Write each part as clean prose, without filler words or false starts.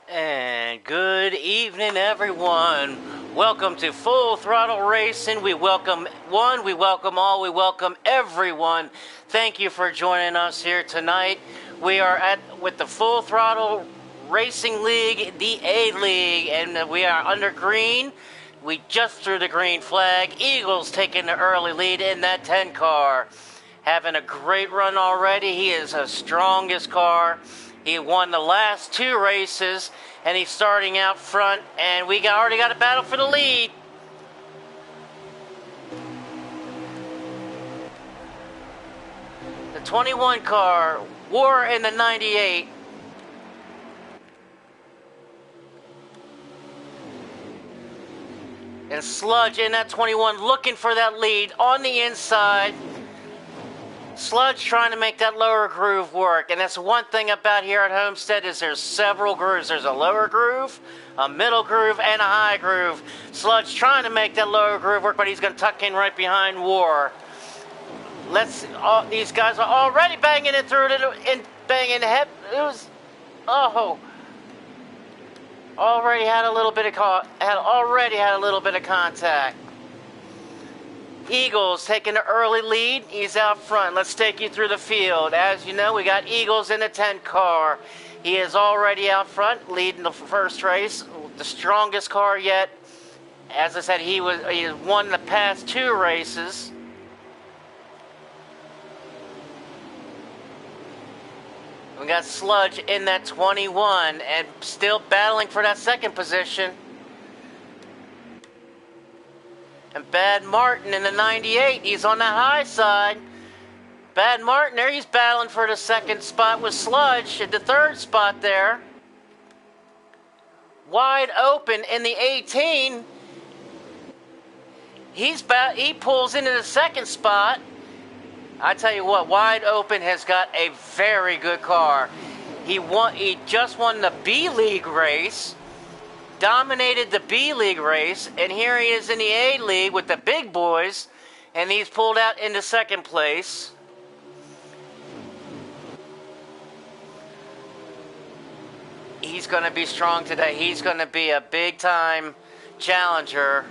And good evening, everyone. Welcome to Full Throttle Racing. We welcome one, we welcome all, we welcome everyone. Thank you for joining us here tonight. We are with the Full Throttle Racing League, the A League, and we are under green. We just threw the green flag. Eagles taking the early lead in that 10 car. Having a great run already. He is the strongest car. He won the last two races, and he's starting out front, and we already got a battle for the lead. The 21 car, War in the 98. And Sludge in that 21 looking for that lead on the inside. Sludge trying to make that lower groove work, and that's one thing about here at Homestead is there's several grooves. There's a lower groove, a middle groove, and a high groove. Sludge trying to make that lower groove work, but he's going to tuck in right behind War. These guys are already banging it through and banging head. Already had a little bit of contact. Eagles taking the early lead. He's out front. Let's take you through the field. As you know, we got Eagles in the 10 car. He is already out front, leading the first race. The strongest car yet. As I said, he won the past two races. We got Sludge in that 21 and still battling for that second position. And Bad Martin in the 98, he's on the high side. Bad Martin there, he's battling for the second spot with Sludge at the third spot there. Wide open in the 18. He pulls into the second spot. I tell you what, Wide Open has got a very good car. He just won the B League race. Dominated the B League race, and here he is in the A League with the big boys, and he's pulled out into second place. He's going to be strong today. He's going to be a big-time challenger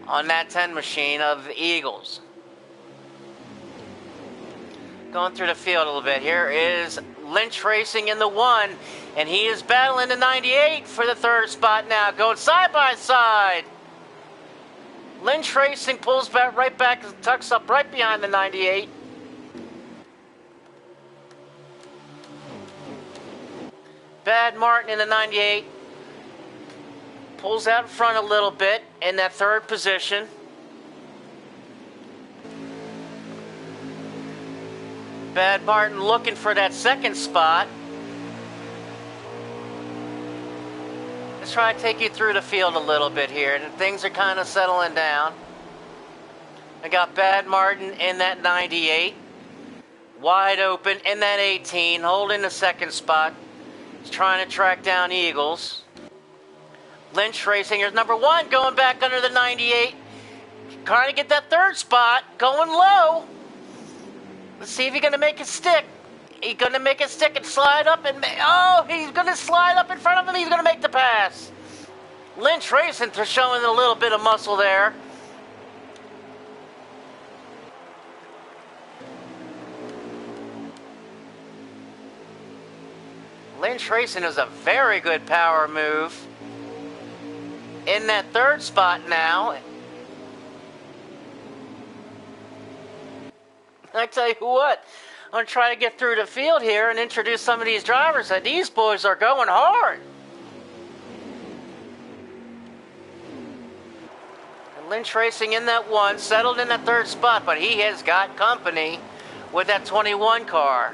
on that 10 machine of the Eagles. Going through the field a little bit. Here is Lynch Racing in the 1, and he is battling the 98 for the third spot now, going side by side. Lynch Racing pulls right back, tucks up right behind the 98. Bad Martin in the 98 pulls out in front a little bit in that third position. Bad Martin looking for that second spot. Let's try to take you through the field a little bit here. Things are kind of settling down. I got Bad Martin in that 98. Wide Open in that 18, holding the second spot. He's trying to track down Eagles. Lynch Racing, here's number 1 going back under the 98. Trying to get that third spot, going low. Let's see if he's going to make it stick. He's going to make it stick and slide up and... he's going to slide up in front of him. He's going to make the pass. Lynch Racing showing a little bit of muscle there. Lynch Racing is a very good power move. In that third spot now. I tell you what, I'm going to try to get through the field here and introduce some of these drivers. These boys are going hard. And Lynch Racing in that 1, settled in that third spot, but he has got company with that 21 car.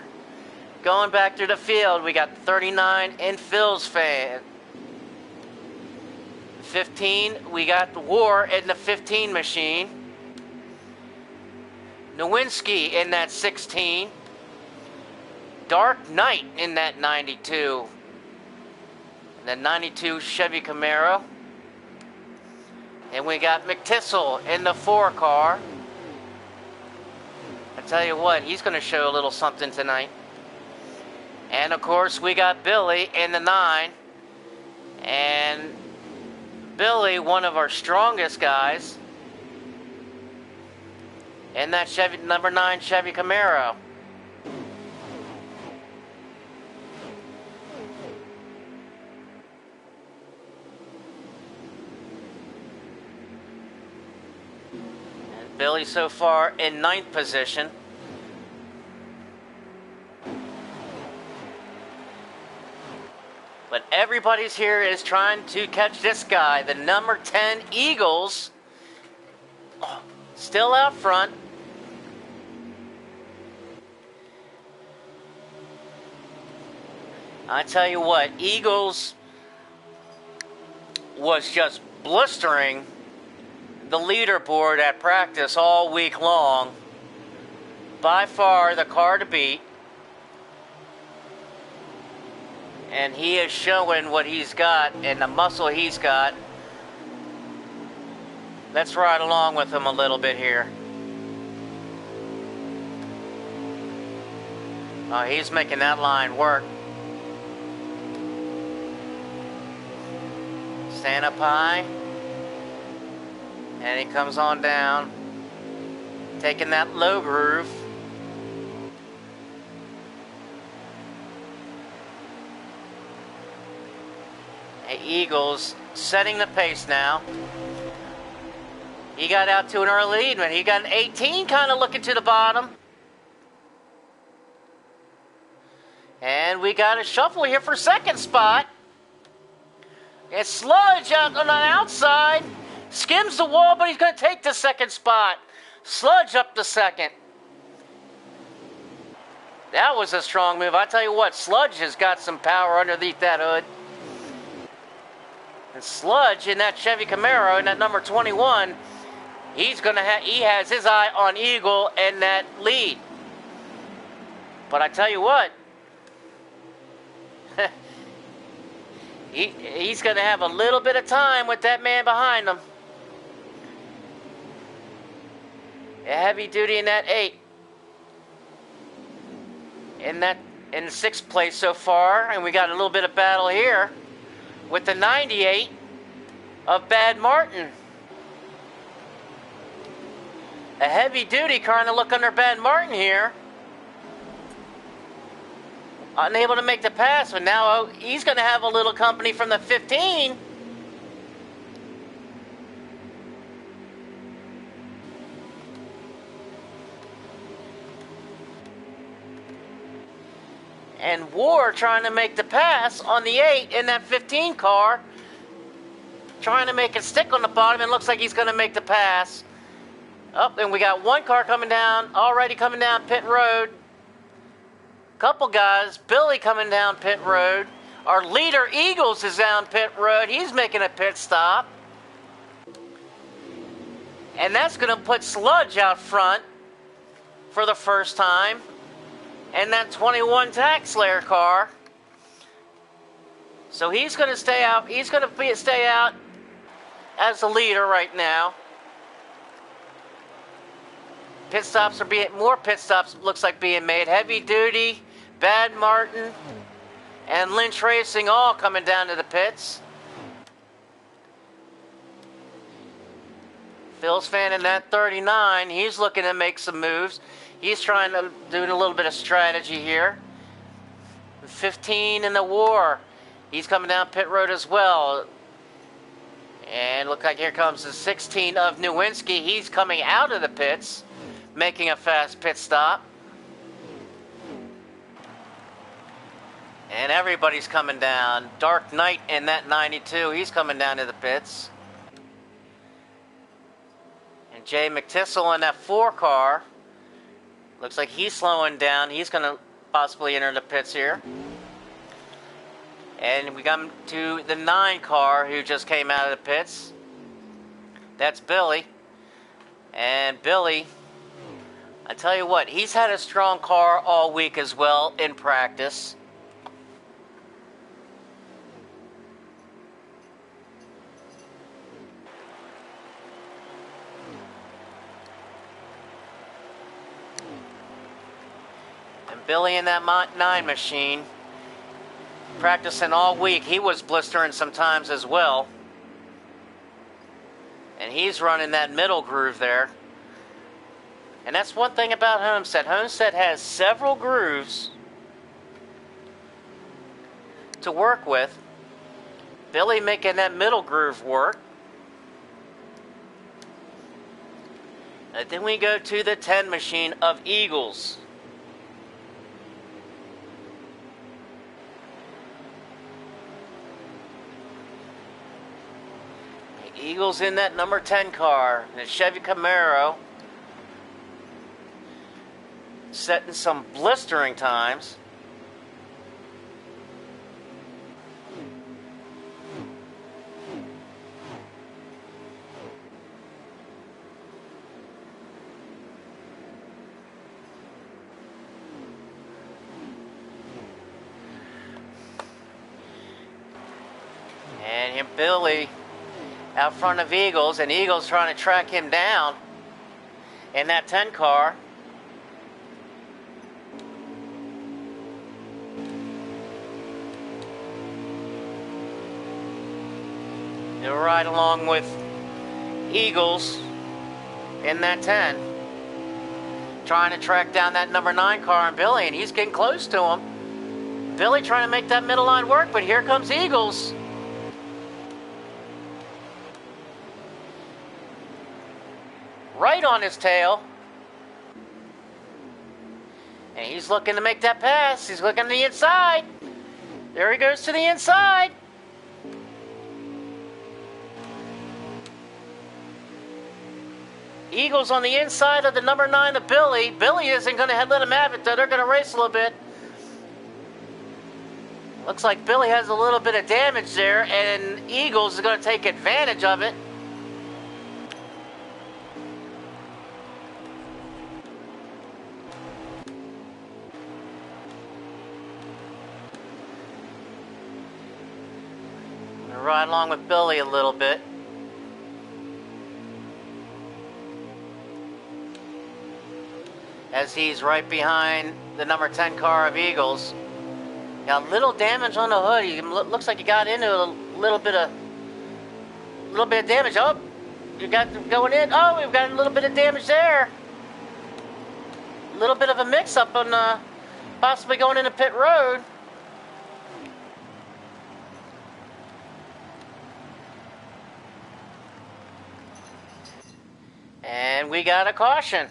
Going back through the field, we got 39 in Phil's fan. 15, we got the War in the 15 machine. Nowinski in that 16. Dark Knight in that 92. And the 92 Chevy Camaro. And we got McTissel in the 4 car. I tell you what, he's going to show a little something tonight. And of course, we got Billy in the 9. And Billy, one of our strongest guys, in that Chevy, number 9 Chevy Camaro. And Billy so far in 9th position. But everybody's here is trying to catch this guy, the number 10 Eagles, still out front. I tell you what, Eagles was just blistering the leaderboard at practice all week long. By far the car to beat. And he is showing what he's got and the muscle he's got. Let's ride along with him a little bit here. Oh, he's making that line work. Stand up high. And he comes on down. Taking that low groove. Eagles setting the pace now. He got out to an early lead, but he got an 18 kind of looking to the bottom. And we got a shuffle here for second spot. It's Sludge out on the outside. Skims the wall, but he's going to take the second spot. Sludge up to second. That was a strong move. I tell you what, Sludge has got some power underneath that hood. And Sludge in that Chevy Camaro, in that number 21, he has his eye on Eagle and that lead. But I tell you what, he's going to have a little bit of time with that man behind him. A heavy duty in that 8. In 6th place so far, and we got a little bit of battle here with the 98 of Bad Martin. A heavy duty trying to look under Bad Martin here. Unable to make the pass, but now he's going to have a little company from the 15. And War trying to make the pass on the 8 in that 15 car. Trying to make it stick on the bottom, and looks like he's going to make the pass. Oh, and we got one car coming down, already coming down pit road. Couple guys, Billy coming down pit road. Our leader, Eagles, is down pit road. He's making a pit stop. And that's going to put Sludge out front for the first time. And that 21 Tax Slayer car. So he's going to stay out. He's going to stay out as the leader right now. Pit stops are more pit stops looks like being made. Heavy Duty, Bad Martin, and Lynch Racing all coming down to the pits. Phil's fan in that 39. He's looking to make some moves. He's trying to do a little bit of strategy here. 15 in the War. He's coming down pit road as well. And look like here comes the 16 of Nowinski. He's coming out of the pits, making a fast pit stop. And everybody's coming down. Dark Knight in that 92. He's coming down to the pits. And Jay McTissel in that 4 car. Looks like he's slowing down. He's going to possibly enter the pits here. And we come to the 9 car who just came out of the pits. That's Billy. And Billy, I tell you what, he's had a strong car all week as well in practice. Billy in that 9 machine, practicing all week. He was blistering sometimes as well. And he's running that middle groove there. And that's one thing about Homestead. Homestead has several grooves to work with. Billy making that middle groove work. And then we go to the 10 machine of Eagles. The Eagles in that number 10 car, the Chevy Camaro, setting some blistering times. And Billy out front of Eagles, and Eagles trying to track him down in that 10 car. They're right along with Eagles in that 10, trying to track down that number 9 car and Billy, and he's getting close to him. Billy trying to make that middle line work, but here comes Eagles. Right on his tail. And he's looking to make that pass. He's looking to the inside. There he goes to the inside. Eagles on the inside of the number 9 of Billy. Billy isn't going to let him have it, though. They're going to race a little bit. Looks like Billy has a little bit of damage there, and Eagles is going to take advantage of it. Right along with Billy a little bit. As he's right behind the number 10 car of Eagles. Got a little damage on the hood. He looks like he got into a little bit of damage. Oh, you got going in. Oh, we've got a little bit of damage there. A little bit of a mix-up on possibly going into pit road. And we got a caution.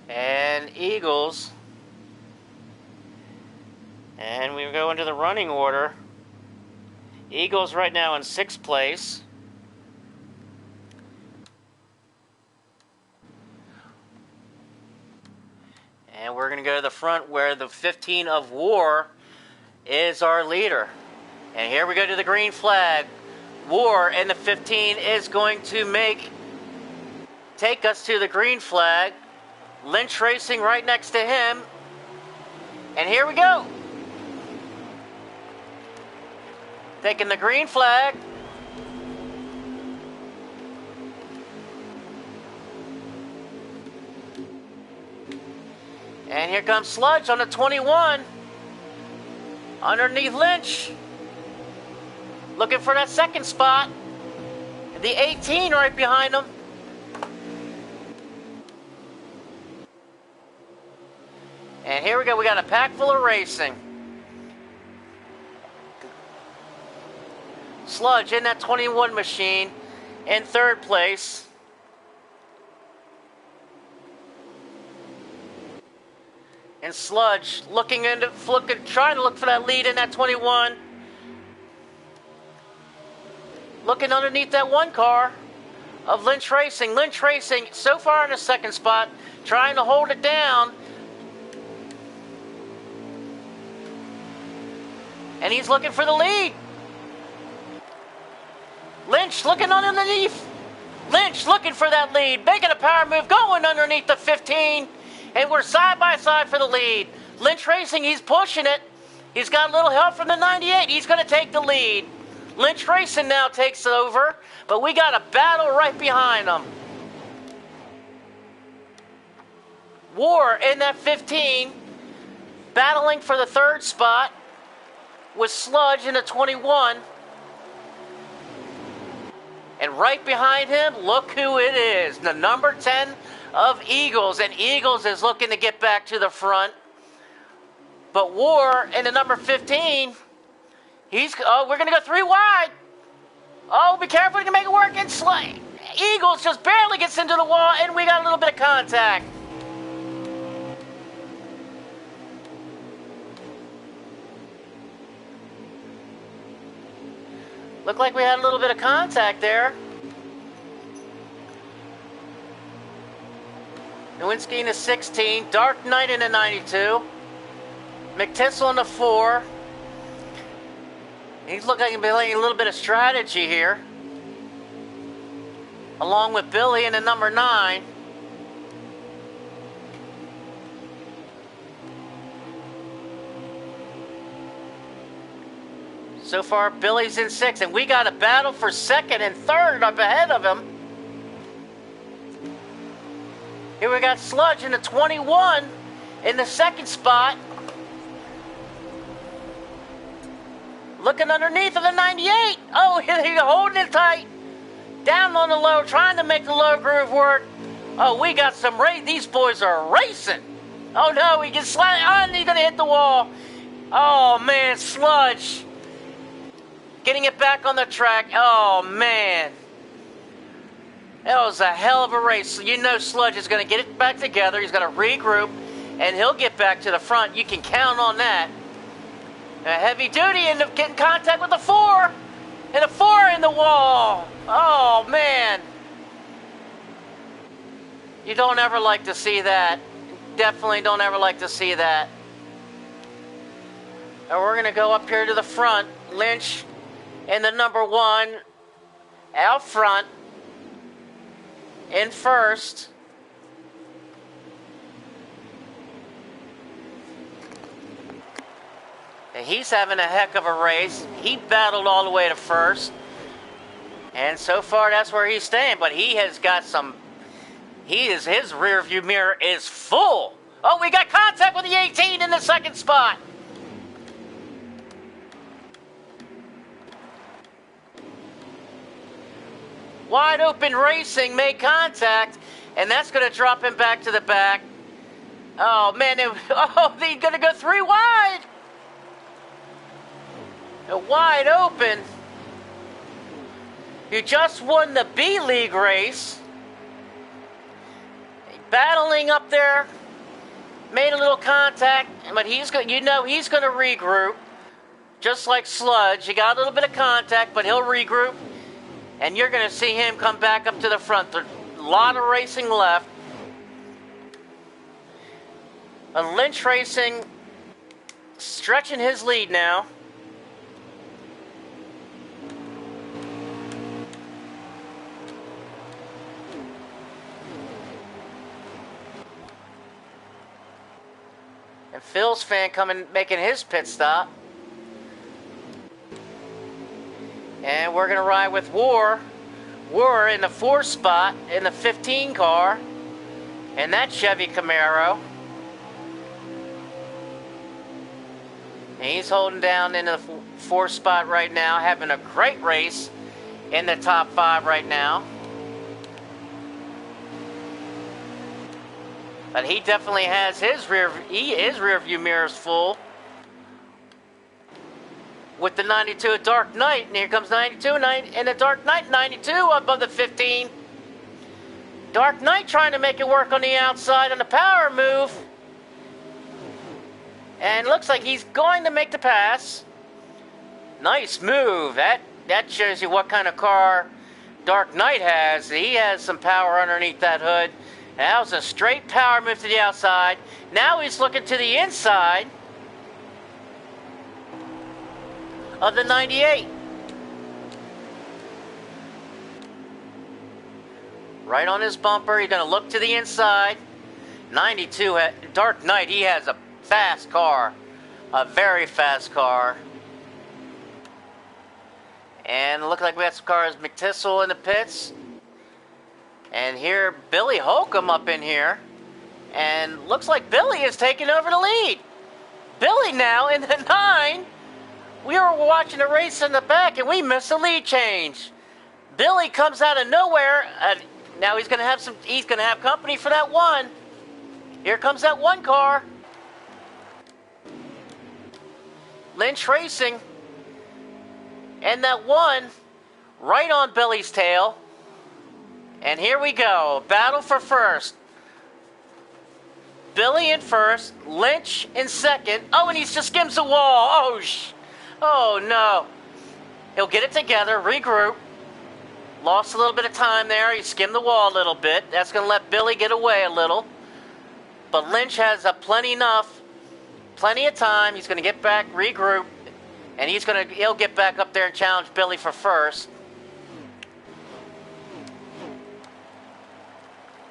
And Eagles. And we go into the running order. Eagles right now in 6th place. And we're going to go to the front where the 15 of War is our leader. And here we go to the green flag. War and the 15 is going to take us to the green flag. Lynch Racing right next to him. And here we go. Taking the green flag. And here comes Sludge on the 21. Underneath Lynch. Looking for that second spot. The 18 right behind him. And here we go. We got a pack full of racing. Sludge in that 21 machine in 3rd place. And Sludge trying to look for that lead in that 21. Looking underneath that 1 car of Lynch Racing. Lynch Racing so far in the 2nd spot, trying to hold it down. And he's looking for the lead. Lynch looking underneath. Lynch looking for that lead, making a power move, going underneath the 15, and we're side by side for the lead. Lynch Racing, he's pushing it. He's got a little help from the 98. He's going to take the lead. Lynch Racing now takes over, but we got a battle right behind them. War in that 15, battling for the third spot with Sludge in the 21. And right behind him, look who it is, the number 10 of Eagles. And Eagles is looking to get back to the front. But War in the number 15, we're going to go 3 wide. Oh, be careful, you can make it work. And Eagles just barely gets into the wall, and we got a little bit of contact. Looked like we had a little bit of contact there. Nowinski in the 16, Dark Knight in the 92, McTissel in the 4. He's looking like he's playing a little bit of strategy here, along with Billy in the number 9. So far, Billy's in 6, and we got a battle for second and third up ahead of him. Here we got Sludge in the 21 in the second spot. Looking underneath of the 98. Oh, he's holding it tight. Down on the low, trying to make the low groove work. Oh, we got some race. These boys are racing. Oh, no, he gets slightly on, and he's going to hit the wall. Oh, man, Sludge. Getting it back on the track. Oh, man. That was a hell of a race. You know Sludge is going to get it back together. He's going to regroup, and he'll get back to the front. You can count on that. A heavy duty and getting contact with the 4. And a 4 in the wall. Oh, man. You don't ever like to see that. Definitely don't ever like to see that. And we're going to go up here to the front. Lynch in the number 1 out front in first. And he's having a heck of a race. He battled all the way to first. And so far that's where he's staying, but he has got some his rear view mirror is full. Oh, we got contact with the 18 in the second spot. Wide Open Racing made contact, and that's going to drop him back to the back. Oh, man. They're going to go 3 wide. Wide Open, who just won the B-League race. Battling up there. Made a little contact, but he's going to regroup. Just like Sludge. He got a little bit of contact, but he'll regroup. And you're going to see him come back up to the front. There's a lot of racing left. And Lynch Racing stretching his lead now. And Phil's fan making his pit stop. And we're going to ride with War. War in the 4th spot in the 15 car. And that Chevy Camaro. And he's holding down in the 4th spot right now. Having a great race in the top 5 right now. But he definitely has his rear view mirrors full. With the 92 Dark Knight, and here comes 92 and the Dark Knight 92 above the 15. Dark Knight trying to make it work on the outside on the power move. And looks like he's going to make the pass. Nice move. That shows you what kind of car Dark Knight has. He has some power underneath that hood. That was a straight power move to the outside. Now he's looking to the inside of the 98. Right on his bumper. He's going to look to the inside. 92, Dark Knight, he has a fast car. A very fast car. And look like we got some cars. McTissel in the pits. And here, Billy Holcomb up in here. And looks like Billy is taking over the lead. Billy now in the 9. We were watching the race in the back and we missed the lead change. Billy comes out of nowhere. Now he's gonna have company for that 1. Here comes that 1 car. Lynch Racing. And that 1 right on Billy's tail. And here we go. Battle for first. Billy in first. Lynch in second. Oh, and he just skims the wall. Oh, no. He'll get it together. Regroup. Lost a little bit of time there. He skimmed the wall a little bit. That's going to let Billy get away a little. But Lynch has plenty of time. He's going to get back, regroup. And he'll get back up there and challenge Billy for first.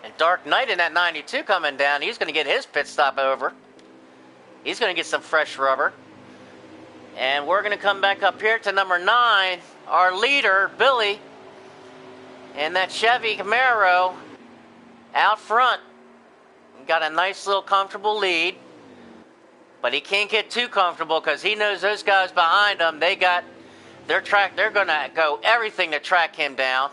And Dark Knight in that 92 coming down. He's going to get his pit stop over. He's going to get some fresh rubber. And we're going to come back up here to number 9. Our leader, Billy. And that Chevy Camaro out front. Got a nice little comfortable lead. But he can't get too comfortable because he knows those guys behind him, they got their track. They're going to go everything to track him down.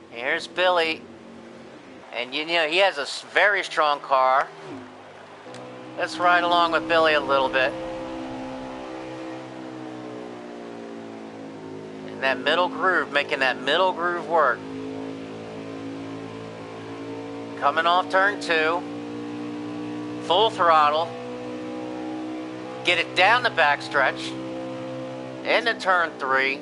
Here's Billy. And you know, he has a very strong car. Let's ride along with Billy a little bit. That middle groove, making that middle groove work. Coming off turn 2. Full throttle. Get it down the backstretch. Into turn 3.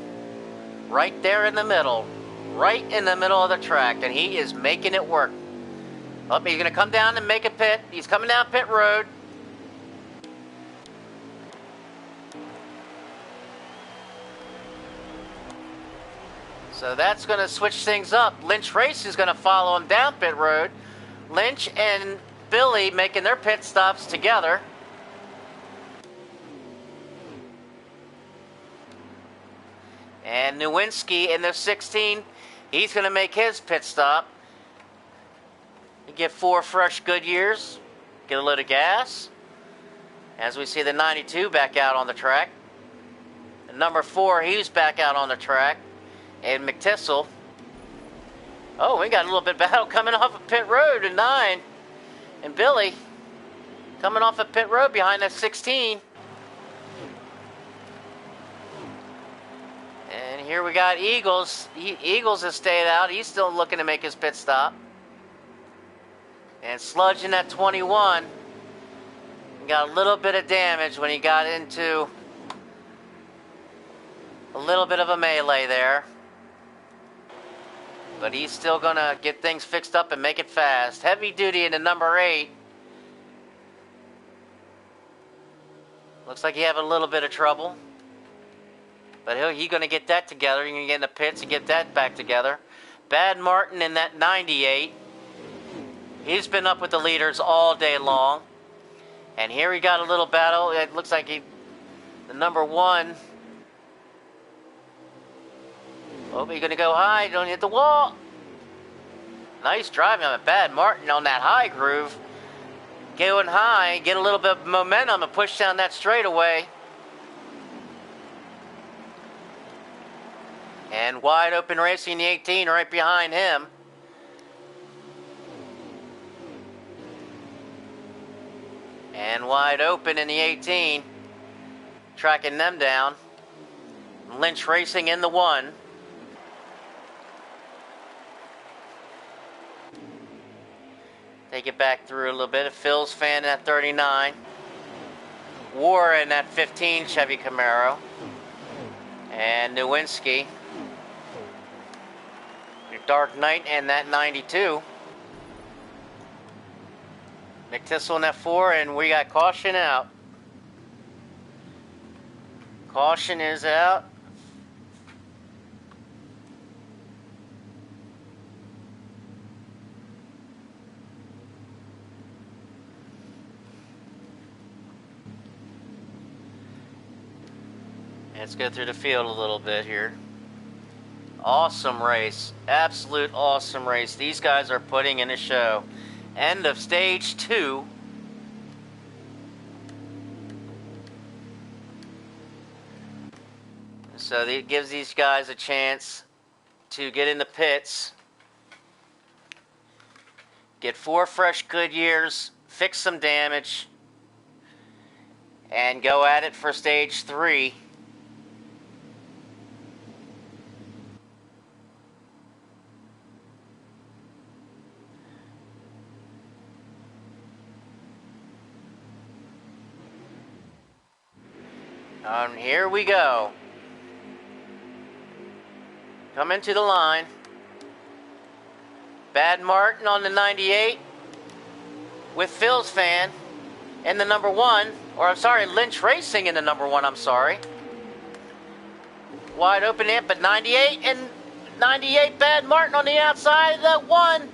Right there in the middle. Right in the middle of the track. And he is making it work. Oh, he's going to come down and make a pit. He's coming down pit road. So that's going to switch things up. Lynch Race is going to follow him down pit road. Lynch and Billy making their pit stops together. And Nowinski in the 16, he's going to make his pit stop. Get 4 fresh Goodyears. Get a load of gas. As we see the 92 back out on the track. And number 4, he's back out on the track. And McTissel. Oh, we got a little bit of battle coming off of pit road in 9. And Billy coming off of pit road behind that 16. And here we got Eagles. Eagles has stayed out. He's still looking to make his pit stop. And Sludge in that 21. Got a little bit of damage when he got into a little bit of a melee there. But he's still going to get things fixed up and make it fast. Heavy Duty in the number 8. Looks like he having a little bit of trouble. But he's going to get that together. He's going to get in the pits and get that back together. Bad Martin in that 98. He's been up with the leaders all day long. And here he got a little battle. It looks like the number 1. Oh, but you're going to go high. Don't hit the wall. Nice driving on a Bad Martin on that high groove. Going high, get a little bit of momentum and push down that straightaway. And Wide Open Racing, the 18, right behind him. And Wide Open in the 18. Tracking them down. Lynch Racing in the 1. Take it back through a little bit. Phil's fan at 39. War in that 15 Chevy Camaro. And Nowinski. Dark Knight and that 92. McTissel in that 4, and we got caution out. Caution is out. Let's go through the field a little bit here. Awesome race. Absolute awesome race. These guys are putting in a show. End of stage 2. So it gives these guys a chance to get in the pits, get 4 fresh Goodyears, fix some damage, and go at it for stage 3. Here we go. Come into the line. Bad Martin on the 98 with Phil's fan in the number 1, or I'm sorry, Lynch Racing in the number 1, I'm sorry. Wide open amp at 98, and 98 Bad Martin on the outside of that 1,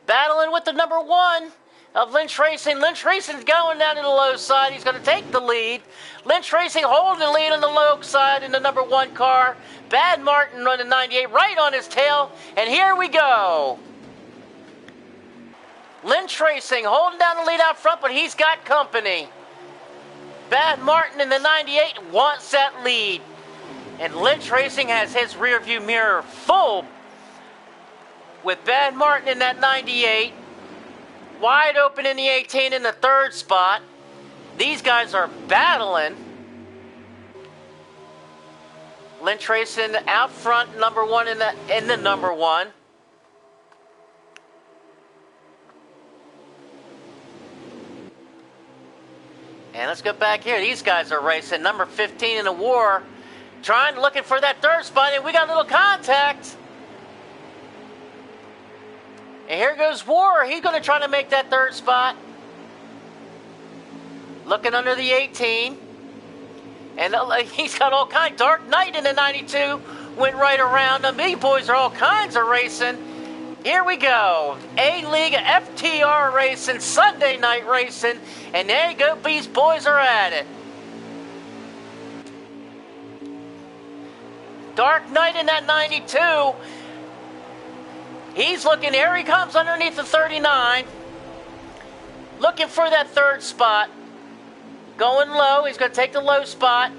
battling with the number 1 of Lynch Racing. Lynch Racing's going down to the low side. He's going to take the lead. Lynch Racing holding the lead on the low side in the number 1 car. Bad Martin on the 98 right on his tail. And here we go. Lynch Racing holding down the lead out front, but he's got company. Bad Martin in the 98 wants that lead. And Lynch Racing has his rear view mirror full with Bad Martin in that 98. Wide open in the 18 in the 3rd spot. These guys are battling. Lynch Racing out front, number 1 in the number 1. And let's go back here. These guys are racing. Number 15 in the war, looking for that 3rd spot, and we got a little contact. And here goes War. He's going to try to make that 3rd spot. Looking under the 18. And he's got all kinds. Dark Knight in the 92 went right around them. These boys are all kinds of racing. Here we go. A-League FTR racing, Sunday night racing. And there you go. These boys are at it. Dark Knight in that 92. He's looking, here he comes underneath the 39. Looking for that 3rd spot. Going low, he's going to take the low spot.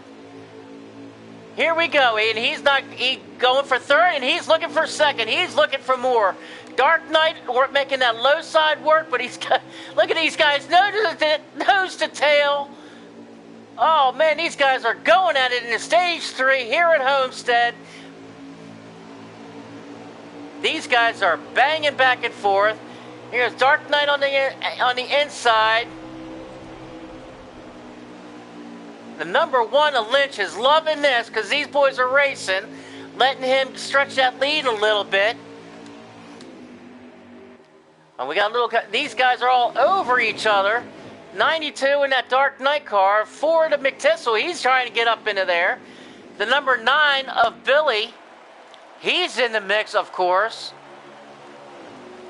Here we go, and he's going for 3rd, and he's looking for 2nd. He's looking for more. Dark Knight making that low side work, but he's got, look at these guys, nose to tail. Oh man, these guys are going at it in stage 3 here at Homestead. These guys are banging back and forth. Here's Dark Knight on the inside. The number 1 of Lynch is loving this because these boys are racing, letting him stretch that lead a little bit. And we got these guys are all over each other. 92 in that Dark Knight car. 4 to McTissel. He's trying to get up into there. The number 9 of Billy. He's in the mix, of course.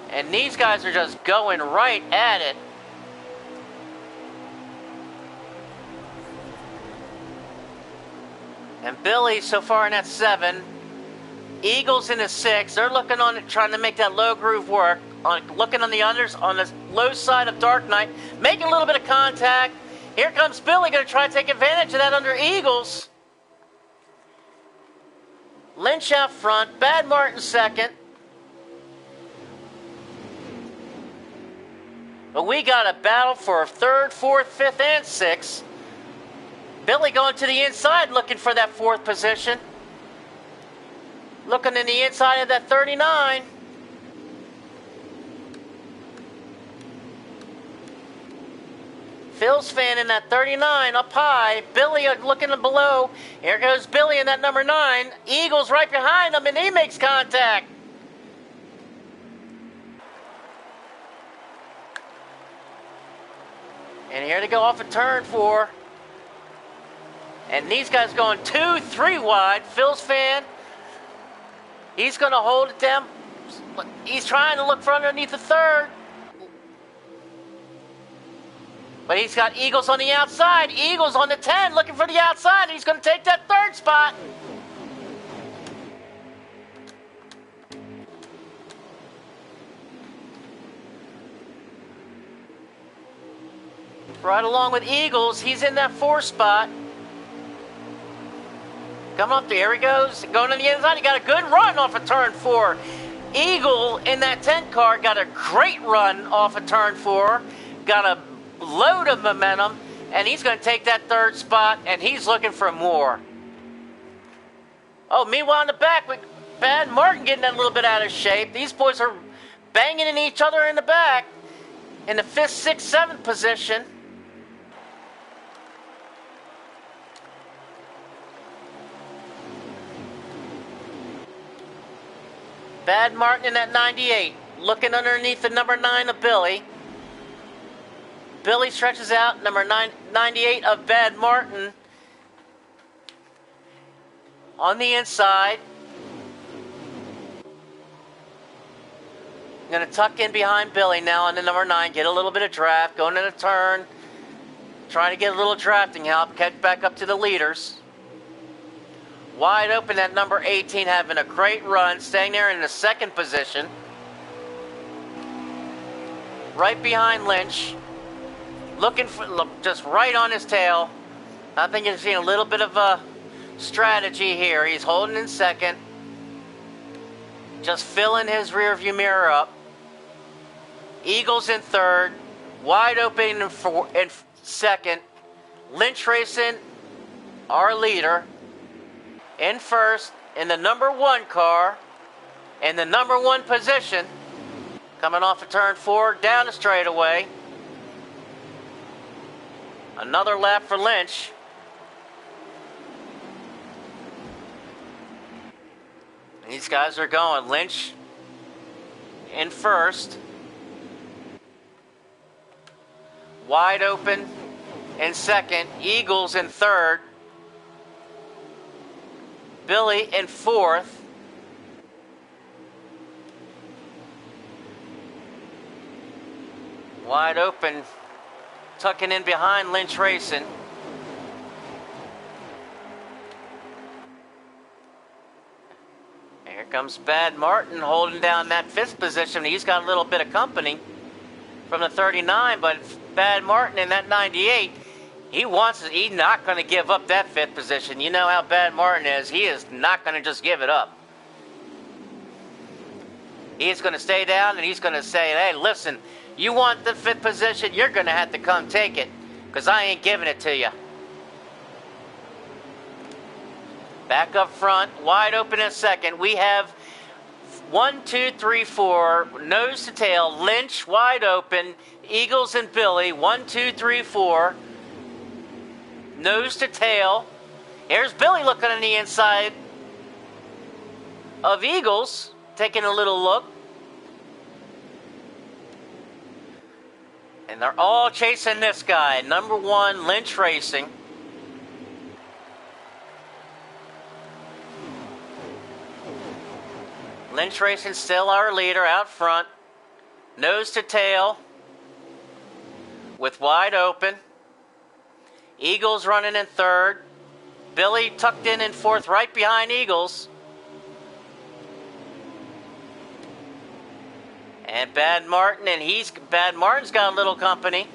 And these guys are just going right at it. And Billy so far in that 7. Eagles in the 6. They're looking on it, trying to make that low groove work. Looking on the unders, on the low side of Dark Knight. Making a little bit of contact. Here comes Billy, going to try to take advantage of that under Eagles. Lynch out front, Bad Martin 2nd. But we got a battle for 3rd, 4th, 5th, and 6th. Billy going to the inside looking for that 4th position. Looking in the inside of that 39. Phil's fan in that 39 up high. Billy looking below. Here goes Billy in that number 9. Eagles right behind him, and he makes contact. And here they go off of turn 4. And these guys going 2, 3 wide. Phil's fan, he's going to hold it down. He's trying to look for underneath the third. But he's got Eagles on the outside. Eagles on the 10 looking for the outside. And he's going to take that third spot. Right along with Eagles. He's in that 4 spot. Coming up there. Here he goes. Going to the inside. He got a good run off of turn 4. Eagle in that 10 car got a great run off of turn 4. Got a load of momentum, and he's going to take that third spot, and he's looking for more. Oh, meanwhile in the back, with Bad Martin getting that little bit out of shape. These boys are banging in each other in the back in the 5th, 6th, 7th position. Bad Martin in that 98, looking underneath the number 9 of Billy. Billy stretches out, number 98 of Bad Martin on the inside. Going to tuck in behind Billy now on the number 9, get a little bit of draft, going in a turn, trying to get a little drafting help, catch back up to the leaders. Wide open at number 18, having a great run, staying there in the 2nd position. Right behind Lynch. Looking for, just right on his tail. I think you're seeing a little bit of a strategy here. He's holding in 2nd. Just filling his rear view mirror up. Eagles in 3rd. Wide open in 2nd. Lynch Racing, our leader, in 1st, in the number 1 car, in the number 1 position, coming off of turn 4, down the straightaway. Another lap for Lynch. These guys are going. Lynch in 1st. Wide open in 2nd. Eagles in 3rd. Billy in 4th. Wide open, tucking in behind Lynch Racing. Here comes Bad Martin holding down that 5th position. He's got a little bit of company from the 39, but Bad Martin in that 98, he's not going to give up that 5th position. You know how Bad Martin is. He is not going to just give it up. He's going to stay down and he's going to say, hey, listen, you want the 5th position, you're going to have to come take it, because I ain't giving it to you. Back up front, wide open in 2nd. We have 1, 2, 3, 4, nose to tail, Lynch wide open, Eagles and Billy, 1, 2, 3, 4. Nose to tail. Here's Billy looking on the inside of Eagles, taking a little look. And they're all chasing this guy, number 1, Lynch Racing. Lynch Racing still our leader out front. Nose to tail with wide open. Eagles running in 3rd. Billy tucked in 4th, right behind Eagles. And Bad Martin, and Bad Martin's got a little company.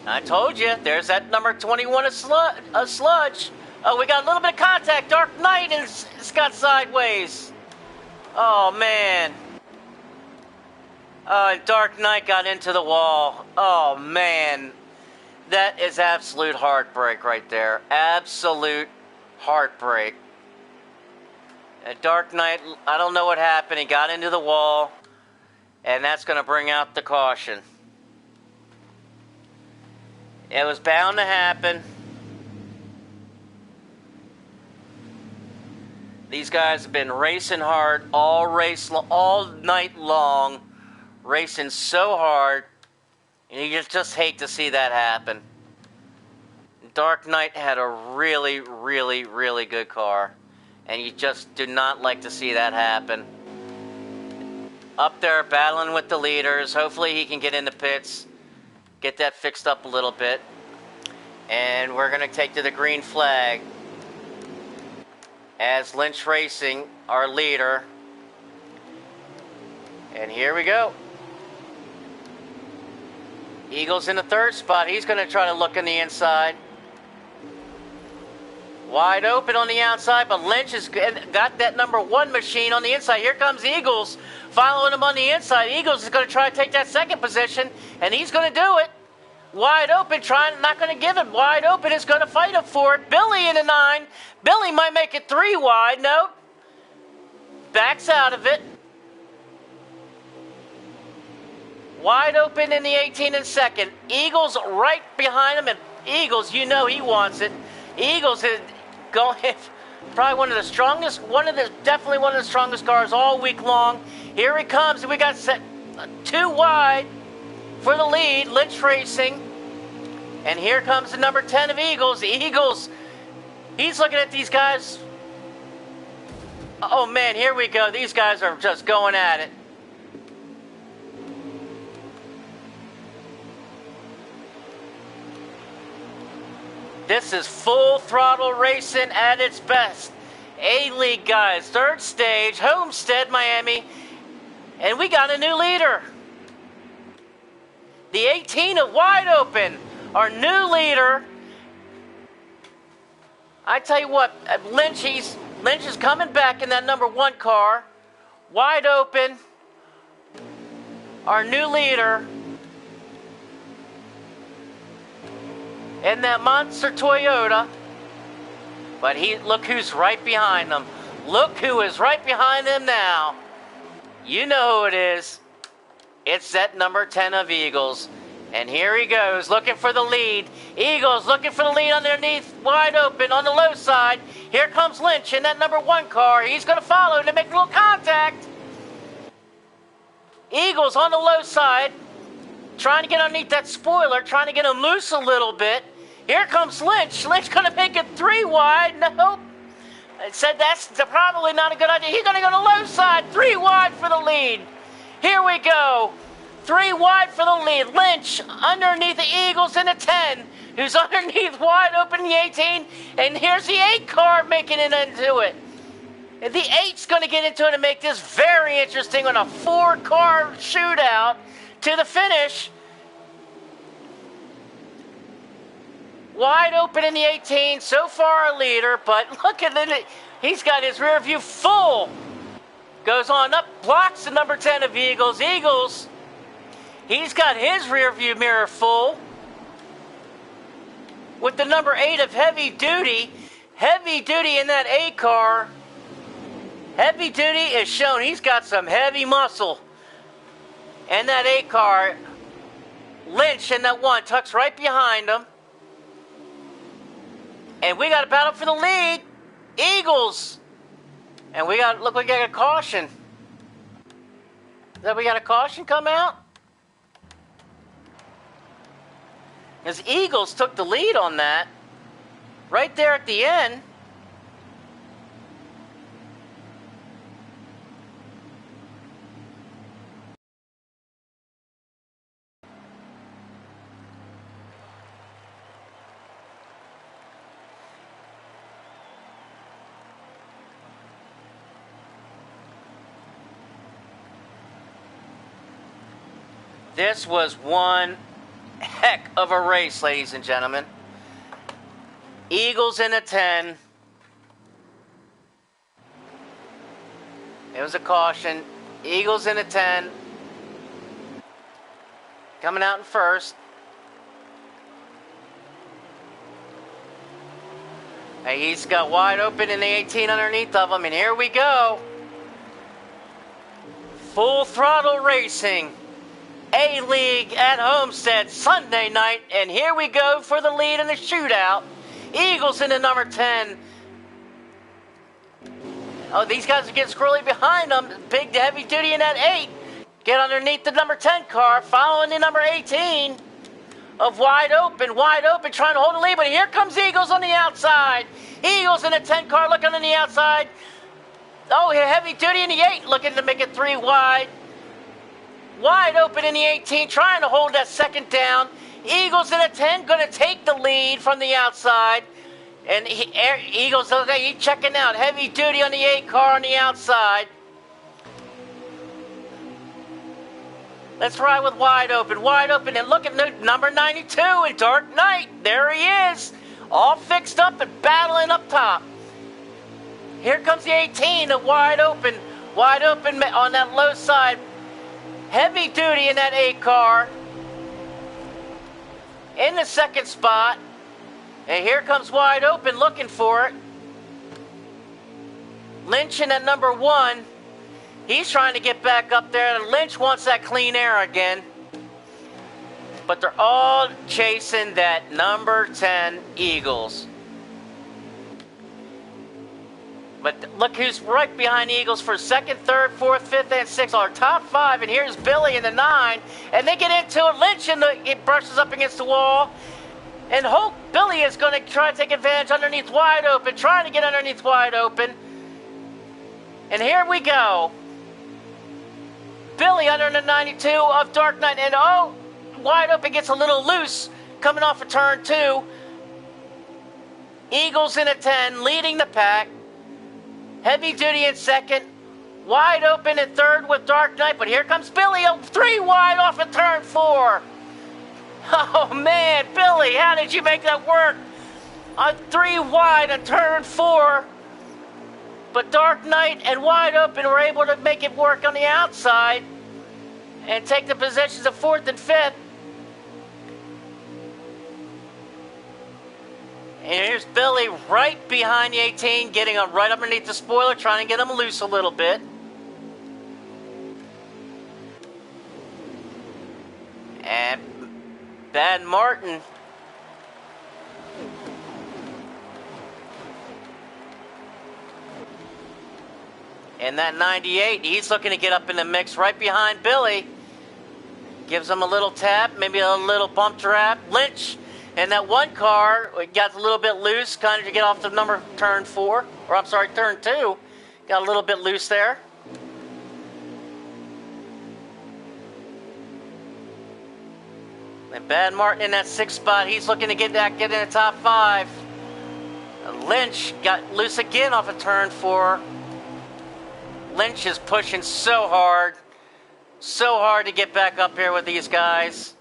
I told you, there's that number 21 a sludge. Oh, we got a little bit of contact. Dark Knight is got sideways. Oh, man. Dark Knight got into the wall. Oh, man. That is absolute heartbreak right there. Absolute heartbreak. Dark Knight, I don't know what happened. He got into the wall. And that's going to bring out the caution. It was bound to happen. These guys have been racing hard all night long, racing so hard, and you just hate to see that happen. Dark Knight had a really, really, really good car, and you just do not like to see that happen. Up there battling with the leaders. Hopefully he can get in the pits, get that fixed up a little bit, and we're going to take to the green flag as Lynch Racing, our leader. And here we go. Eagle's in the third spot. He's going to try to look in the inside. Wide open on the outside, but Lynch has got that number 1 machine on the inside. Here comes Eagles following him on the inside. Eagles is going to try to take that second position, and he's going to do it. Wide open, not going to give it. Wide open is going to fight him for it. Billy in the 9. Billy might make it 3 wide. Nope. Backs out of it. Wide open in the 18 and second. Eagles right behind him, and Eagles, you know he wants it. Eagles is going probably definitely one of the strongest cars all week long. Here he comes, and we got set 2 wide for the lead, Lynch Racing. And here comes the number 10 of Eagles. Eagles, he's looking at these guys. Oh man, here we go. These guys are just going at it. This is full throttle racing at its best. A-League guys, third stage, Homestead, Miami. And we got a new leader. The 18 of Wide Open, our new leader. I tell you what, Lynch is coming back in that number 1 car. Wide Open, our new leader. In that monster Toyota. But look who's right behind them. Look who is right behind them now. You know who it is. It's that number 10 of Eagles. And here he goes, looking for the lead. Eagles looking for the lead underneath, Wide Open on the low side. Here comes Lynch in that number 1 car. He's going to follow to make a little contact. Eagles on the low side, trying to get underneath that spoiler, trying to get him loose a little bit. Here comes Lynch. Lynch going to make it 3 wide. Nope. I said that's probably not a good idea. He's going to go to low side. 3 wide for the lead. Here we go. 3 wide for the lead. Lynch underneath the Eagles in the 10, who's underneath Wide Open in the 18. And here's the 8 car making it into it. And the 8's going to get into it and make this very interesting on a 4-car shootout to the finish. Wide Open in the 18, so far a leader, but look at it. He's got his rear view full. Goes on up, blocks the number 10 of Eagles. Eagles, he's got his rear view mirror full. With the number 8 of Heavy Duty. Heavy Duty in that A car. Heavy Duty is shown. He's got some heavy muscle. And that A car. Lynch in that 1 tucks right behind him. And we got a battle for the lead. Eagles. And we got, look like we got a caution. That we got a caution come out? Because Eagles took the lead on that. Right there at the end. This was one heck of a race, ladies and gentlemen. Eagles in a 10. It was a caution. Eagles in a 10. Coming out in first. Hey, he's got Wide Open in the 18 underneath of him, and here we go. Full throttle racing. A-League at Homestead Sunday night, and here we go for the lead in the shootout. Eagles in the number 10. Oh, these guys are getting squirrely behind them. Big Heavy Duty in that 8. get underneath the number 10 car, following the number 18 of Wide Open, trying to hold the lead, but here comes Eagles on the outside. Eagles in the 10 car looking on the outside. Oh, Heavy Duty in the 8 looking to make it 3 wide. Wide Open in the 18 trying to hold that second down. Eagles in the 10 going to take the lead from the outside. And Eagles, he's checking out. Heavy Duty on the 8 car on the outside. Let's ride with Wide Open, and look at number 92 in Dark Knight. There he is, all fixed up and battling up top. Here comes the 18 of Wide Open on that low side. Heavy Duty in that 8 car in the second spot. And here comes Wide Open looking for it. Lynch in at number 1. He's trying to get back up there, and Lynch wants that clean air again. But they're all chasing that number 10 Eagles. But look who's right behind the Eagles for second, third, fourth, fifth, and sixth. Our top 5, and here's Billy in the 9. And they get into it. Lynch it brushes up against the wall. And Billy is going to try to take advantage underneath Wide Open, trying to get underneath Wide Open. And here we go. Billy under the 92 of Dark Knight, and Wide Open gets a little loose coming off of turn 2. Eagles in a 10, leading the pack. Heavy Duty in second. Wide Open in third with Dark Knight, but here comes Billy, 3 wide off of turn 4. Oh man, Billy, how did you make that work? 3 wide on turn 4. But Dark Knight and Wide Open were able to make it work on the outside and take the positions of 4th and 5th. And here's Billy right behind the 18, getting him right underneath the spoiler, trying to get him loose a little bit. And Bad Martin in that 98, he's looking to get up in the mix right behind Billy. Gives him a little tap, maybe a little bump trap. Lynch in that 1 car got a little bit loose, kind of to get off the turn 4, or I'm sorry, turn 2. Got a little bit loose there. And Bad Martin in that 6th spot, he's looking to get in the top 5. Lynch got loose again off of turn 4. Lynch is pushing so hard to get back up here with these guys.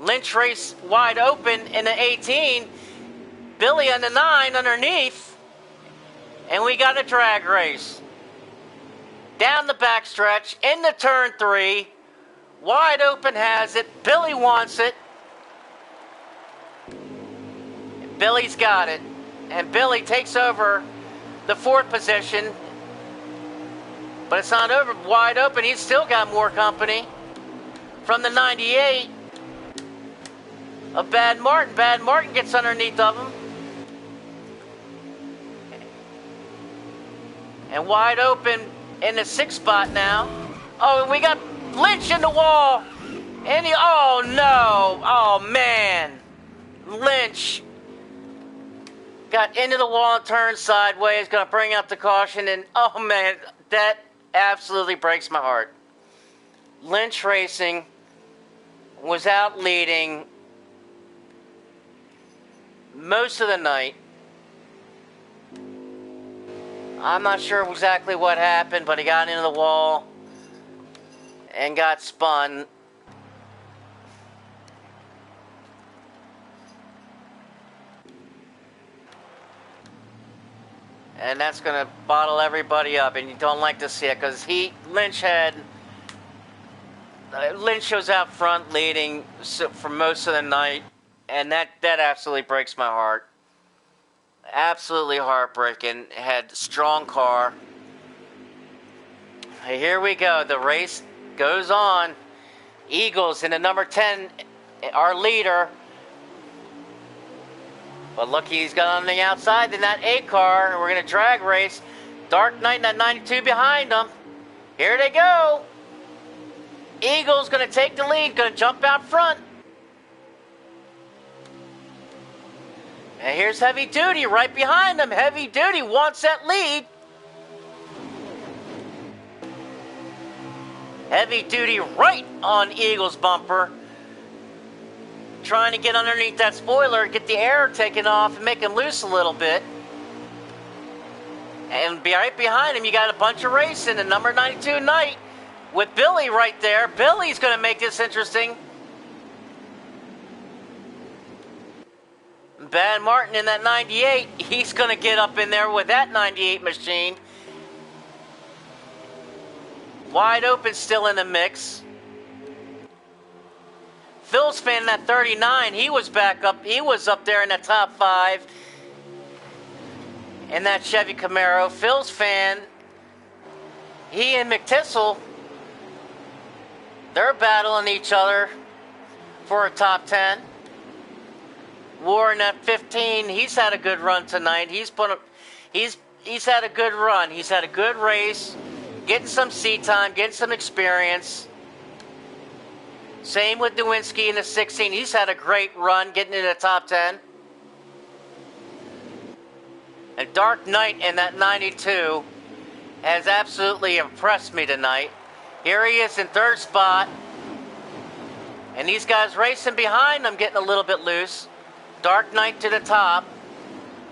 Lynch race Wide Open in the 18. Billy on the 9 underneath. And we got a drag race. Down the backstretch, into turn 3. Wide Open has it. Billy wants it. Billy's got it. And Billy takes over the 4th position. But it's not over. Wide Open, he's still got more company from the 98 of Bad Martin. Bad Martin gets underneath of him. And Wide Open in the 6th spot now. Oh, and we got Lynch in the wall. And oh no. Oh man. Lynch got into the wall and turned sideways. Going to bring up the caution. And oh man, that absolutely breaks my heart. Lynch Racing was out leading most of the night. I'm not sure exactly what happened, but he got into the wall and got spun. And that's going to bottle everybody up, and you don't like to see it because Lynch was out front leading for most of the night, and that absolutely breaks my heart. Absolutely heartbreaking. Had strong car. Here we go. The race goes on. Eagles in the number 10, our leader. But look, he's got on the outside in that 8 car, and we're going to drag race. Dark Knight and that 92 behind them. Here they go. Eagle's going to take the lead, going to jump out front. And here's Heavy Duty right behind him. Heavy Duty wants that lead. Heavy Duty right on Eagle's bumper. Trying to get underneath that spoiler, get the air taken off and make him loose a little bit. And right behind him, you got a bunch of racing. And number 92 Knight with Billy right there. Billy's going to make this interesting. Bad Martin in that 98. He's going to get up in there with that 98 machine. Wide Open still in the mix. Phil's fan in that 39. He was back up. He was up there in the top 5. In that Chevy Camaro. Phil's fan, he and McTissel, they're battling each other for a top 10. War in that 15, he's had a good run tonight. He's had a good run. He's had a good race, getting some seat time, getting some experience. Same with Nowinski in the 16. He's had a great run, getting into the top 10. And Dark Knight in that 92 has absolutely impressed me tonight. Here he is in third spot. And these guys racing behind him, getting a little bit loose. Dark Knight to the top.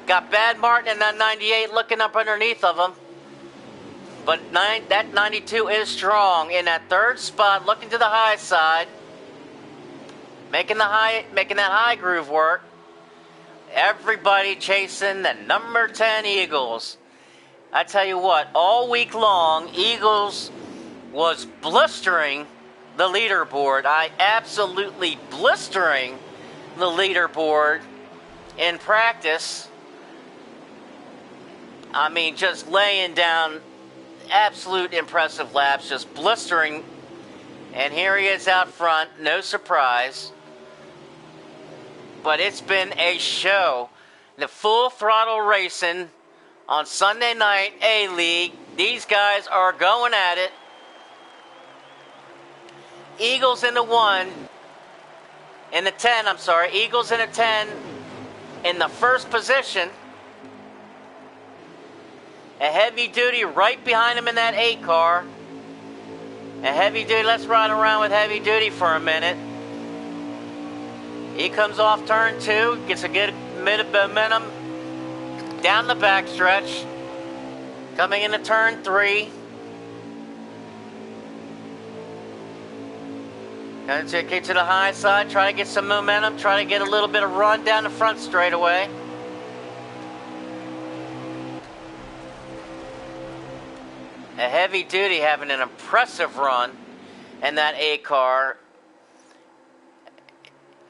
Got Bad Martin in that 98 looking up underneath of him. But that 92 is strong in that third spot, looking to the high side. Making that high groove work. Everybody chasing the number 10 Eagles. I tell you what, all week long, Eagles was blistering the leaderboard. Absolutely blistering the leaderboard in practice. I mean, just laying down absolute impressive laps, just blistering. And here he is out front, no surprise. But it's been a show. The full throttle racing on Sunday night A-League. These guys are going at it. Eagles in the 1. In the 10, I'm sorry. Eagles in the 10 in the first position. A Heavy Duty right behind him in that 8 car. A Heavy Duty, let's ride around with Heavy Duty for a minute. He comes off turn 2, gets a good momentum down the backstretch. Coming into turn 3. Going to get to the high side, try to get some momentum, try to get a little bit of run down the front straightaway. A Heavy Duty having an impressive run in that A car.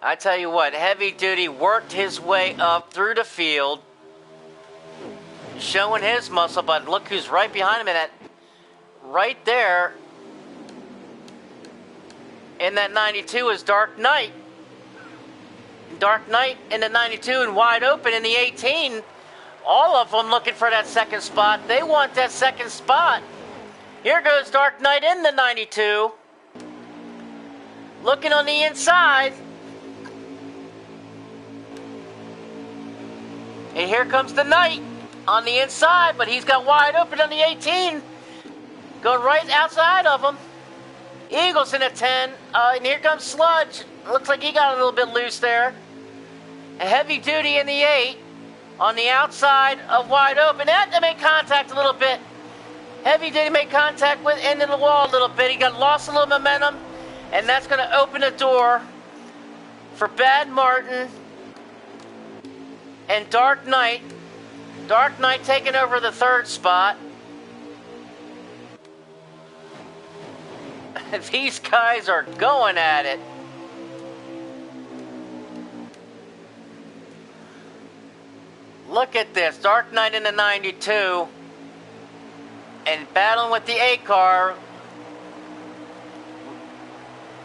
I tell you what, Heavy Duty worked his way up through the field, showing his muscle, but look who's right behind him in that, right there, in that 92 is Dark Knight. Dark Knight in the 92 and Wide Open in the 18. All of them looking for that second spot. They want that second spot. Here goes Dark Knight in the 92. Looking on the inside. And here comes the Knight on the inside, but he's got Wide Open on the 18. Going right outside of him. Eagles in a 10. And here comes Sludge. Looks like he got a little bit loose there. A Heavy Duty in the 8 on the outside of Wide Open. They made contact a little bit. Heavy Duty made contact with into the wall a little bit. He lost a little momentum, and that's going to open the door for Bad Martin and Dark Knight. Dark Knight taking over the third spot. These guys are going at it. Look at this. Dark Knight in the 92 and battling with the A car.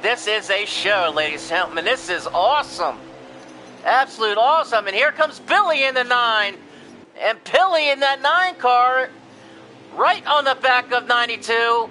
This is a show, ladies and gentlemen. This is awesome. Absolute awesome. And here comes Billy in the 9. And Billy in that 9 car, right on the back of 92.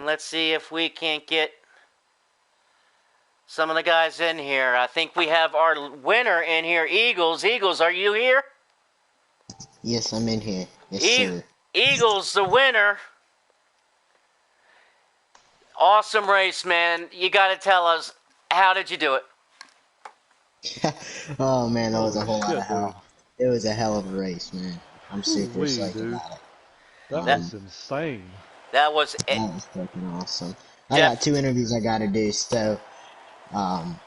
And let's see if we can't get some of the guys in here. I think we have our winner in here, Eagles. Eagles, are you here? Yes, I'm in here. Yes, sir. Eagles, the winner. Awesome race, man. You got to tell us, how did you do it? Oh man, that was a whole lot of Shit, dude. hell. It was a hell of a race, man. I'm super Ooh-wee, psyched dude. about it. That was insane. That was it. That was freaking awesome. I Jeff, got 2 interviews I gotta do, so well,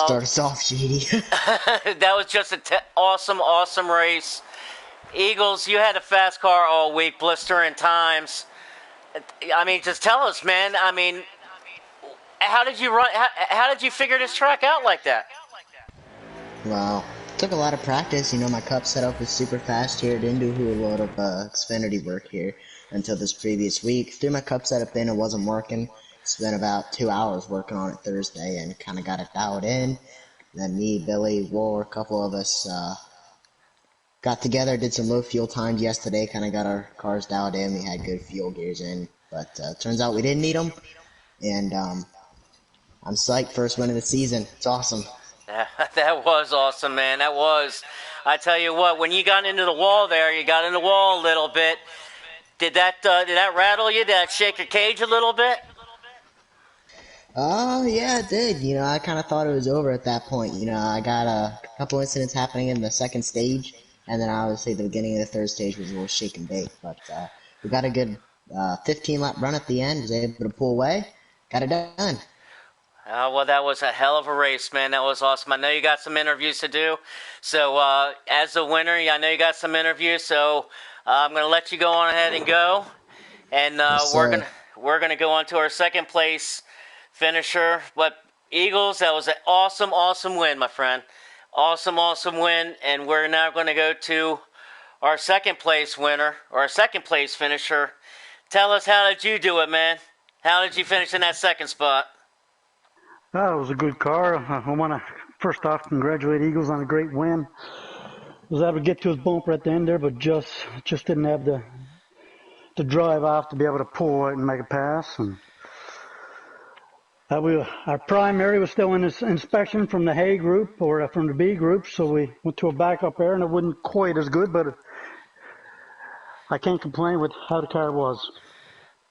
start us off, JD. that was just an awesome race. Eagles, you had a fast car all week, blistering times. I mean, just tell us, man. I mean, how did you run? How did you figure this track out like that? Well, took a lot of practice. You know, my cup setup was super fast here. Didn't do a lot of Xfinity work here until this previous week. Threw my cup setup in, it wasn't working. Spent about 2 hours working on it Thursday and kind of got it dialed in. Then me, Billy, War, a couple of us got together, did some low fuel times yesterday, kind of got our cars dialed in. We had good fuel gears in, but turns out we didn't need them. And I'm psyched, first win of the season. It's awesome. That was awesome, man. That was. I tell you what, when you got into the wall there, you got in the wall a little bit. Did that rattle you? Did that shake your cage a little bit? Oh, yeah, it did. You know, I kind of thought it was over at that point. You know, I got a couple incidents happening in the second stage, and then obviously the beginning of the third stage was a little shake and bake. But we got a good 15-lap run at the end, was able to pull away, got it done. Well, that was a hell of a race, man. That was awesome. I know you got some interviews to do. So, as a winner, I know you got some interviews. So, I'm going to let you go on ahead and go. And Yes, we're gonna go on to our second place finisher. But Eagles, that was an awesome win, my friend. Awesome win. And we're now going to go to our second place winner, or our second place finisher. Tell us, how did you do it, man? How did you finish in that second spot? Oh, it was a good car. I want to first off congratulate Eagles on a great win. Was able to get to his bumper at the end there, but just didn't have the drive off to be able to pull out and make a pass. And our primary was still in this inspection from the A group or from the B group, so we went to a backup there, and it wasn't quite as good, but I can't complain with how the car was.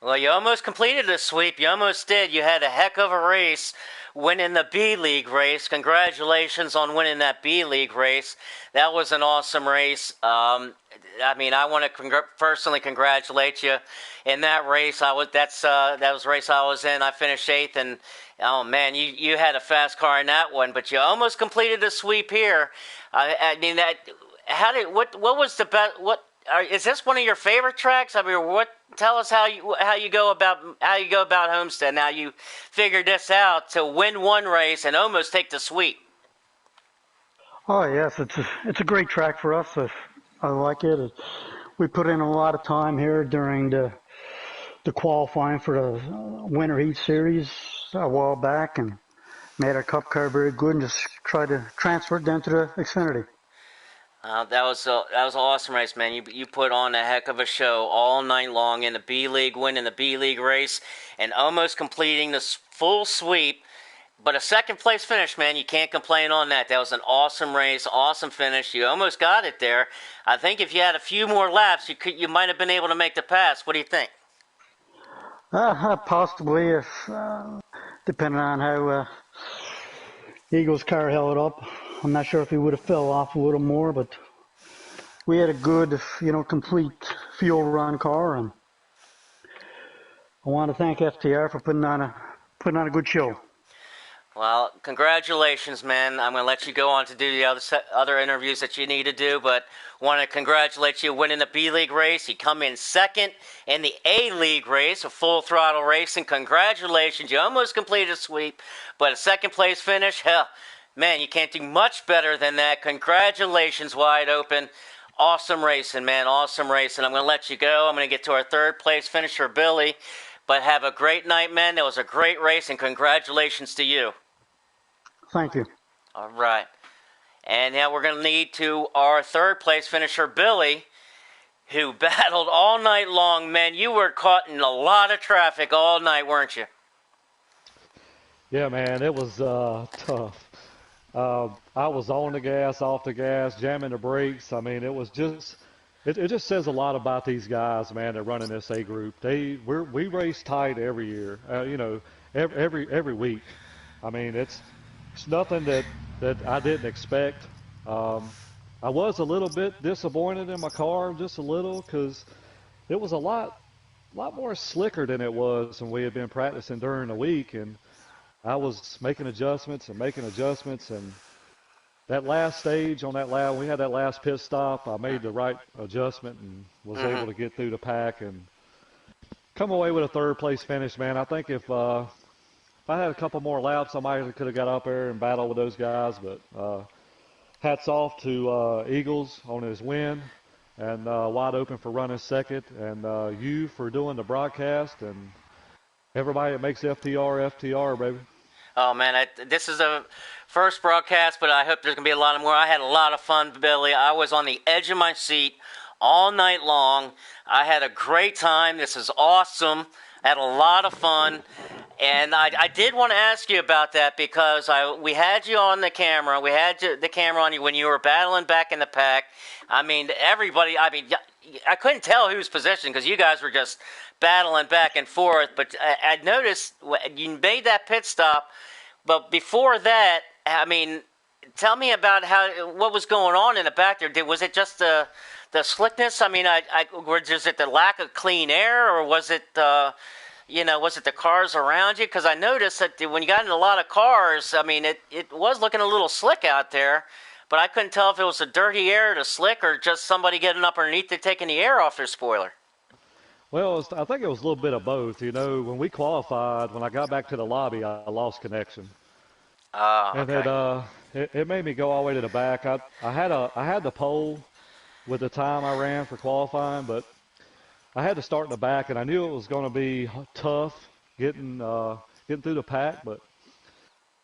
Well, you almost completed the sweep. You almost did. You had a heck of a race winning the B-League race. Congratulations on winning that B-League race. That was an awesome race. I want to personally congratulate you in that race. That was the race I was in. I finished 8th, and oh man, you had a fast car in that one, but you almost completed the sweep here. What was the best? Is this one of your favorite tracks? I mean, what? Tell us how you go about Homestead. Now you figured this out to win one race and almost take the sweep. Oh yes, it's a great track for us. I like it. We put in a lot of time here during the qualifying for the Winter Heat Series a while back, and made our Cup car very good, and just tried to transfer it down to the Xfinity. That was an awesome race, man. You put on a heck of a show all night long in the B League, winning the B League race, and almost completing the full sweep. But a second place finish, man, you can't complain on that. That was an awesome race, awesome finish. You almost got it there. I think if you had a few more laps, you might have been able to make the pass. What do you think? Possibly, if depending on how Eagles' car held up. I'm not sure if he would have fell off a little more, but we had a good, complete fuel run car, and I want to thank FTR for putting on a good show. Well, congratulations, man. I'm going to let you go on to do the other interviews that you need to do, but want to congratulate you winning the B-League race. You come in second in the A-League race, a full throttle race, and congratulations. You almost completed a sweep, but a second place finish, hell, man, you can't do much better than that. Congratulations, Wide Open. Awesome racing, man, awesome racing. I'm going to let you go. I'm going to get to our third place finisher, Billy, but have a great night, man. That was a great race, and congratulations to you. Thank you. All right. And now we're going to need to our third place finisher, Billy. who battled all night long. Man, you were caught in a lot of traffic all night, weren't you? Yeah, man, it was tough. I was on the gas, off the gas, jamming the brakes. I mean, it was just, it just says a lot about these guys, man, that run in this A group. We race tight every year, every week. I mean, it's nothing that I didn't expect. Um, I was a little bit disappointed in my car, just a little, because it was a lot more slicker than it was when we had been practicing during the week, and I was making adjustments, and that last stage on that last, we had that last pit stop. I made the right adjustment and was able Mm-hmm. to get through the pack and come away with a third place finish. Man, I think if I had a couple more laps, I might could have got up there and battled with those guys. But hats off to Eagles on his win and wide open for running second, and you for doing the broadcast, and everybody that makes FTR, FTR, baby. Oh man, this is a first broadcast, but I hope there's gonna be a lot of more. I had a lot of fun, Billy. I was on the edge of my seat all night long. I had a great time. This is awesome. I had a lot of fun, and I did want to ask you about that because we had you on the camera. We had the camera on you when you were battling back in the pack. I mean, everybody. I mean, I couldn't tell whose position because you guys were just battling back and forth. But I noticed you made that pit stop. But before that, I mean, tell me about what was going on in the back there. Was it just the slickness? I mean, was it the lack of clean air, or was it was it the cars around you? Because I noticed that when you got in a lot of cars, I mean, it was looking a little slick out there. But I couldn't tell if it was the dirty air, the slick, or just somebody getting up underneath it, taking the air off their spoiler. Well, I think it was a little bit of both. You know, when we qualified, when I got back to the lobby, I lost connection, Ah, and okay. it made me go all the way to the back. I had the pole with the time I ran for qualifying, but I had to start in the back, and I knew it was going to be tough getting through the pack. But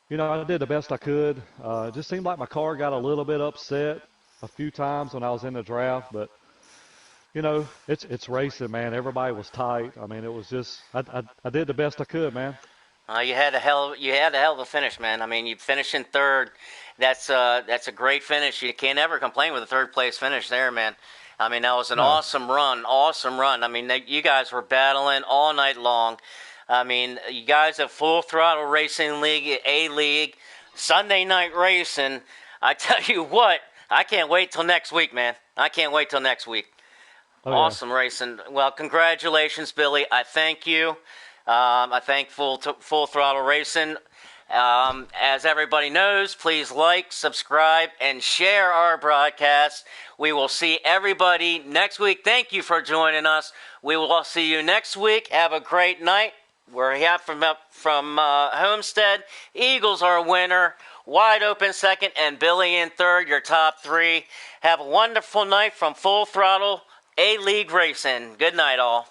you know, I did the best I could. It just seemed like my car got a little bit upset a few times when I was in the draft, but you know, it's racing, man. Everybody was tight. I mean, it was just I did the best I could, man. You had a hell of a finish, man. I mean, you finished in third. That's a great finish. You can't ever complain with a third place finish there, man. I mean, that was an No, awesome run. I mean, you guys were battling all night long. I mean, you guys have Full Throttle Racing League, A League, Sunday Night Racing. I tell you what, I can't wait till next week, man. I can't wait till next week. oh yeah, Awesome racing. Well, congratulations, Billy. I thank you. I thank Full Throttle Racing. As everybody knows, please like, subscribe, and share our broadcast. We will see everybody next week. Thank you for joining us. We will all see you next week. Have a great night. We're here from Homestead. Eagles are a winner. Wide open second, and Billy in third, your top three. Have a wonderful night from Full Throttle A-League Racing. Good night, all.